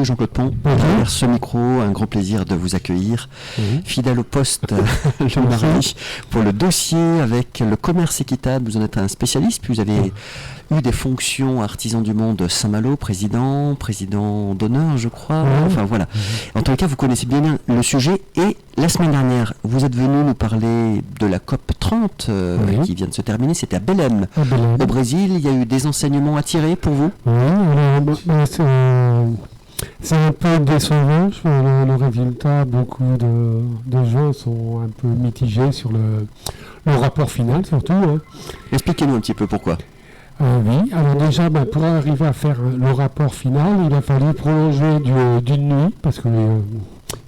Jean-Claude Pont. Derrière ce micro, un gros plaisir de vous accueillir. Fidèle au poste le mardi pour le dossier avec le commerce équitable. Vous en êtes un spécialiste, puis vous avez eu des fonctions artisan du monde Saint-Malo, président d'honneur, je crois. Enfin voilà. En tout cas, vous connaissez bien le sujet. Et la semaine dernière, vous êtes venu nous parler de la COP 30 qui vient de se terminer. C'était à Belém, au Brésil. Il y a eu des enseignements à tirer pour vous? C'est un peu décevant sur le résultat. Beaucoup de gens sont un peu mitigés sur le rapport final, surtout. Expliquez-nous un petit peu pourquoi. Oui, alors déjà, pour arriver à faire le rapport final, il a fallu prolonger d'une nuit, parce qu'il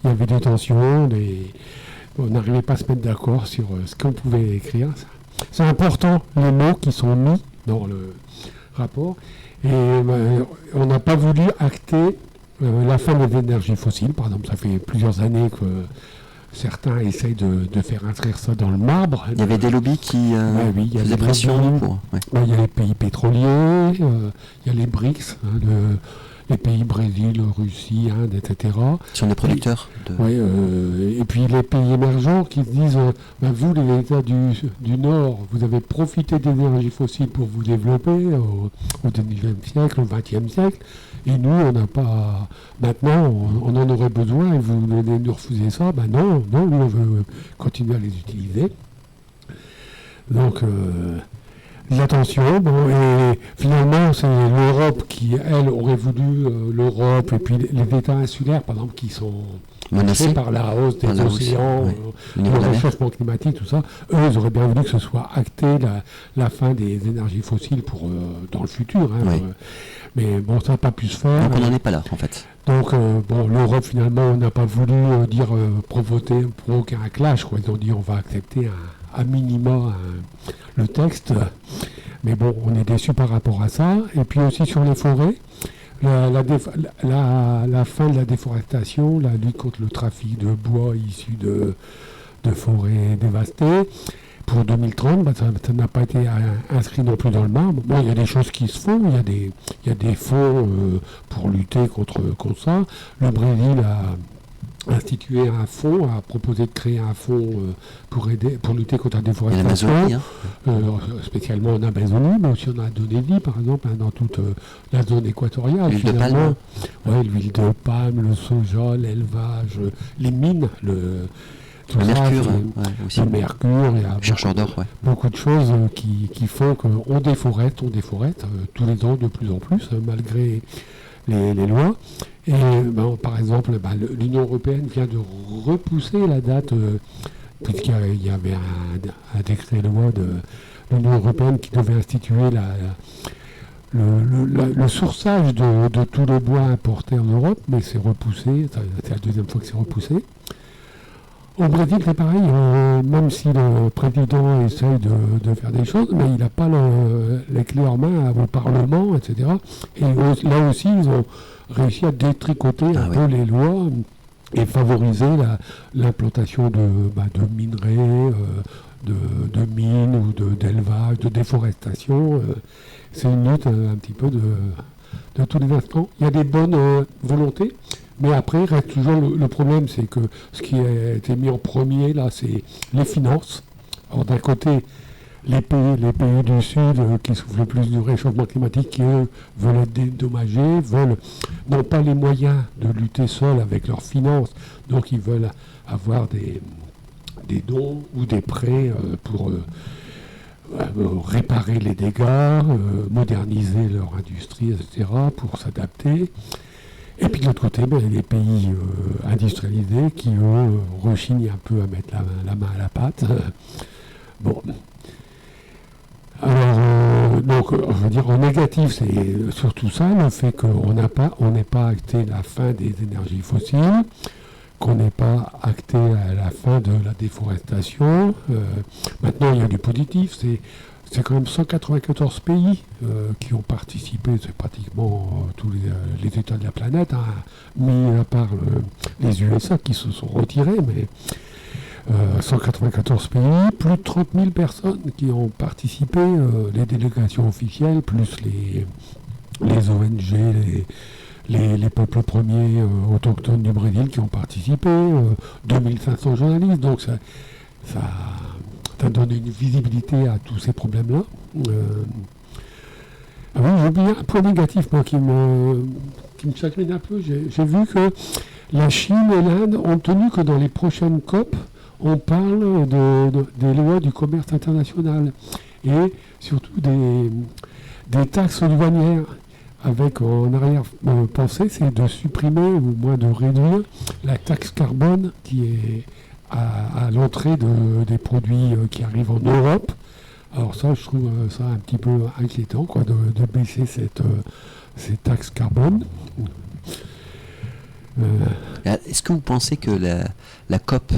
y avait des tensions, on n'arrivait pas à se mettre d'accord sur ce qu'on pouvait écrire. C'est important, les mots qui sont mis dans le rapport, et on n'a pas voulu acter la fin des énergies fossiles. Par exemple, ça fait plusieurs années que certains essayent de faire inscrire ça dans le marbre. Il y avait des lobbies qui faisaient pression pour... Il y a les pays pétroliers, il y a les BRICS, les pays Brésil, Russie, Inde, etc. Qui sont des producteurs et puis les pays émergents qui se disent vous, les États du Nord, vous avez profité des énergies fossiles pour vous développer au XIXe siècle, au XXe siècle, et nous, on n'a pas... Maintenant, on en aurait besoin et vous venez nous refuser ça. Non, nous, on veut continuer à les utiliser. Donc... l'attention, et finalement c'est l'Europe qui, elle, aurait voulu l'Europe, et puis les États insulaires, par exemple, qui sont menacés par la hausse des océans, le réchauffement climatique, tout ça, eux, ils auraient bien voulu que ce soit acté la fin des énergies fossiles dans le futur. Mais bon, ça n'a pas pu se faire. Donc on n'en est pas là, en fait. Donc, l'Europe, finalement, n'a pas voulu provoquer un clash, quoi. Ils ont dit on va accepter à minima le texte, mais bon, on est déçus par rapport à ça. Et puis aussi sur les forêts, la fin de la déforestation, la lutte contre le trafic de bois issu de forêts dévastées. Pour 2030, ça n'a pas été inscrit non plus dans le marbre. Bon, il y a des choses qui se font, il y a des fonds pour lutter contre ça. Le Brésil a institué un fonds, a proposé de créer un fonds pour lutter contre la déforestation, spécialement en Amazonie, mais aussi en Indonésie, par exemple, dans toute la zone équatoriale. L'huile de palme. L'huile de palme, le soja, l'élevage, les mines, le mercure, aussi. Le mercure, il y a chercheur d'or, beaucoup de choses qui font qu'on déforeste tous les ans de plus en plus, malgré les lois. Et par exemple, l'Union européenne vient de repousser la date, puisqu'il y avait un décret de loi de l'Union européenne qui devait instituer le sourçage de tout le bois importé en Europe, mais c'est repoussé, c'est la deuxième fois que c'est repoussé. Au Brésil, c'est pareil, même si le président essaye de faire des choses, mais il n'a pas les clés en main au Parlement, etc. Et là aussi, ils ont réussi à détricoter un peu les lois et favoriser l'implantation de minerais, de mines ou d'élevage, de déforestation. C'est une lutte un petit peu de tous les instants. Il y a des bonnes volontés. Mais après, il reste toujours le problème, c'est que ce qui a été mis en premier, là, c'est les finances. Alors d'un côté, les pays du Sud qui souffrent le plus du réchauffement climatique, qui eux veulent être dédommagés, n'ont pas les moyens de lutter seuls avec leurs finances, donc ils veulent avoir des dons ou des prêts pour réparer les dégâts, moderniser leur industrie, etc., pour s'adapter. Et puis de l'autre côté, les pays industrialisés qui, eux, rechignent un peu à mettre la main à la pâte. Bon. Alors, donc, je veux dire, en négatif, c'est surtout ça, le fait qu'on n'ait pas acté la fin des énergies fossiles, qu'on n'ait pas acté la fin de la déforestation. Maintenant, il y a du positif, c'est quand même 194 pays qui ont participé, c'est pratiquement tous les États de la planète, mis à part les USA qui se sont retirés, mais 194 pays, plus de 30 000 personnes qui ont participé, les délégations officielles, plus les ONG, les peuples premiers autochtones du Brésil qui ont participé, 2500 journalistes, donc ça donne une visibilité à tous ces problèmes-là. Oui, j'ai oublié un point négatif moi, qui me chagrine un peu. J'ai vu que la Chine et l'Inde ont tenu que dans les prochaines COP, on parle des lois du commerce international et surtout des taxes douanières. Avec en arrière-pensée, c'est de supprimer ou moins de réduire la taxe carbone qui est à l'entrée des produits qui arrivent en Europe. Alors ça, je trouve ça un petit peu inquiétant, quoi, de baisser ces taxes carbone. Est-ce que vous pensez que la COP,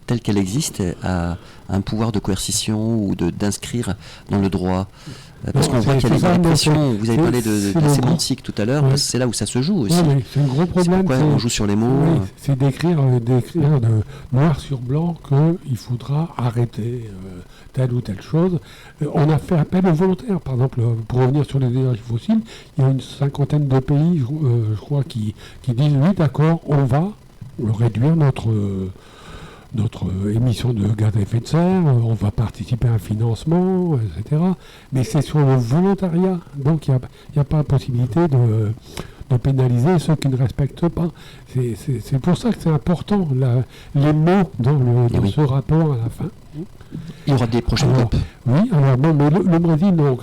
telle qu'elle existe, a un pouvoir de coercition ou d'inscrire dans le droit? Parce qu'on voit qu'il y a des répressions. Vous avez parlé de la sémantique tout à l'heure, parce que c'est là où ça se joue aussi. Oui, c'est un gros problème. C'est pourquoi on joue sur les mots. Oui, c'est d'écrire de noir sur blanc qu'il faudra arrêter telle ou telle chose. On a fait appel aux volontaires, par exemple, pour revenir sur les énergies fossiles, il y a une 50aine de pays, je crois, qui disent oui, d'accord, on va réduire notre émission de gaz à effet de serre, on va participer à un financement, etc. Mais c'est sur le volontariat, donc il n'y a pas la possibilité de pénaliser ceux qui ne respectent pas. C'est pour ça que c'est important, les mots dans ce rapport à la fin. Il y aura des prochaines COP. Oui, alors bon, mais le Brésil donc,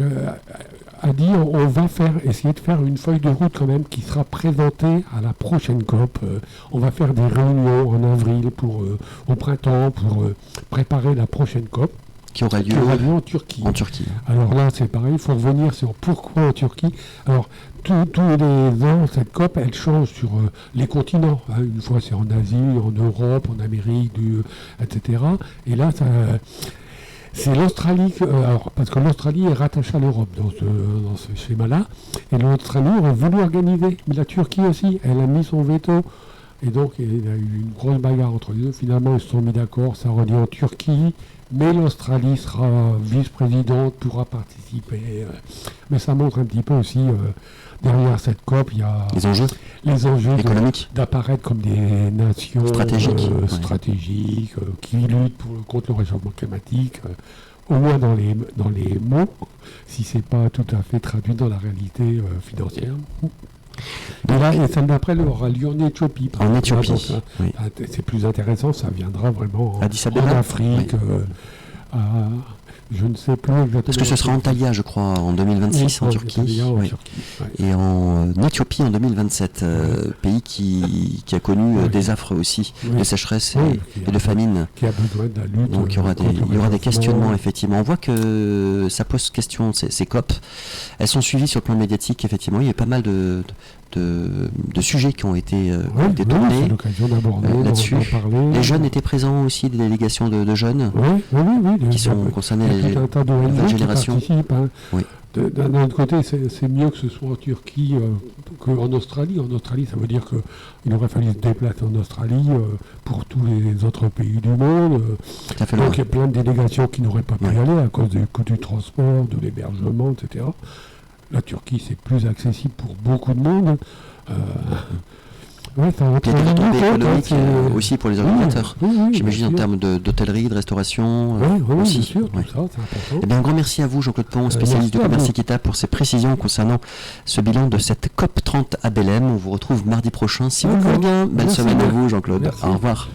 a dit on va essayer de faire une feuille de route quand même qui sera présentée à la prochaine COP. On va faire des réunions en avril au printemps pour préparer la prochaine COP. Qui aura lieu en Turquie. Alors là, c'est pareil, il faut revenir sur pourquoi en Turquie. Alors, tous les ans, cette COP, elle change sur les continents. Hein. Une fois, c'est en Asie, en Europe, en Amérique, etc. Et là, c'est l'Australie, parce que l'Australie est rattachée à l'Europe dans ce schéma-là. Et l'Australie aurait voulu organiser. Mais la Turquie aussi, elle a mis son veto. Et donc, il y a eu une grosse bagarre entre les deux. Finalement, ils se sont mis d'accord, ça relié en Turquie. Mais l'Australie sera vice-présidente, pourra participer. Mais ça montre un petit peu aussi, derrière cette COP, il y a les enjeux économiques d'apparaître comme des nations stratégiques qui luttent contre le réchauffement climatique, au moins dans les mots, si ce n'est pas tout à fait traduit dans la réalité financière. Et celle d'après aura lieu en Éthiopie. En Éthiopie, c'est plus intéressant, ça viendra vraiment en Afrique, je ne sais plus exactement. Parce que ce sera Antalya, je crois, en 2026 en Turquie. Et en Éthiopie en 2027, pays qui a connu des affres aussi, de sécheresse et de famine. Qui a besoin de la lutte. Donc il y aura des questionnements, effectivement. On voit que ça pose question, ces COP. Elles sont suivies sur le plan médiatique, effectivement. Il y a pas mal de sujets qui ont été tournés c'est l'occasion d'aborder, là-dessus. Les jeunes étaient présents aussi, des délégations de jeunes qui sont concernés, les nouvelles générations. D'un autre côté, c'est mieux que ce soit en Turquie qu'en Australie. En Australie, ça veut dire qu'il aurait fallu se déplacer en Australie pour tous les autres pays du monde. Donc il y a plein de délégations qui n'auraient pas pu y aller à cause du coût du transport, de l'hébergement, etc. La Turquie, c'est plus accessible pour beaucoup de monde. Ça va être des retombées économiques aussi pour les organisateurs. J'imagine en termes d'hôtellerie, de restauration. Aussi. Bien sûr, tout ça, c'est important. Un grand merci à vous, Jean-Claude Pont, spécialiste du commerce équitable, pour ces précisions concernant ce bilan de cette COP 30 à Belém. On vous retrouve mardi prochain, si vous le voulez bien. Belle semaine à vous, Jean-Claude. Au revoir.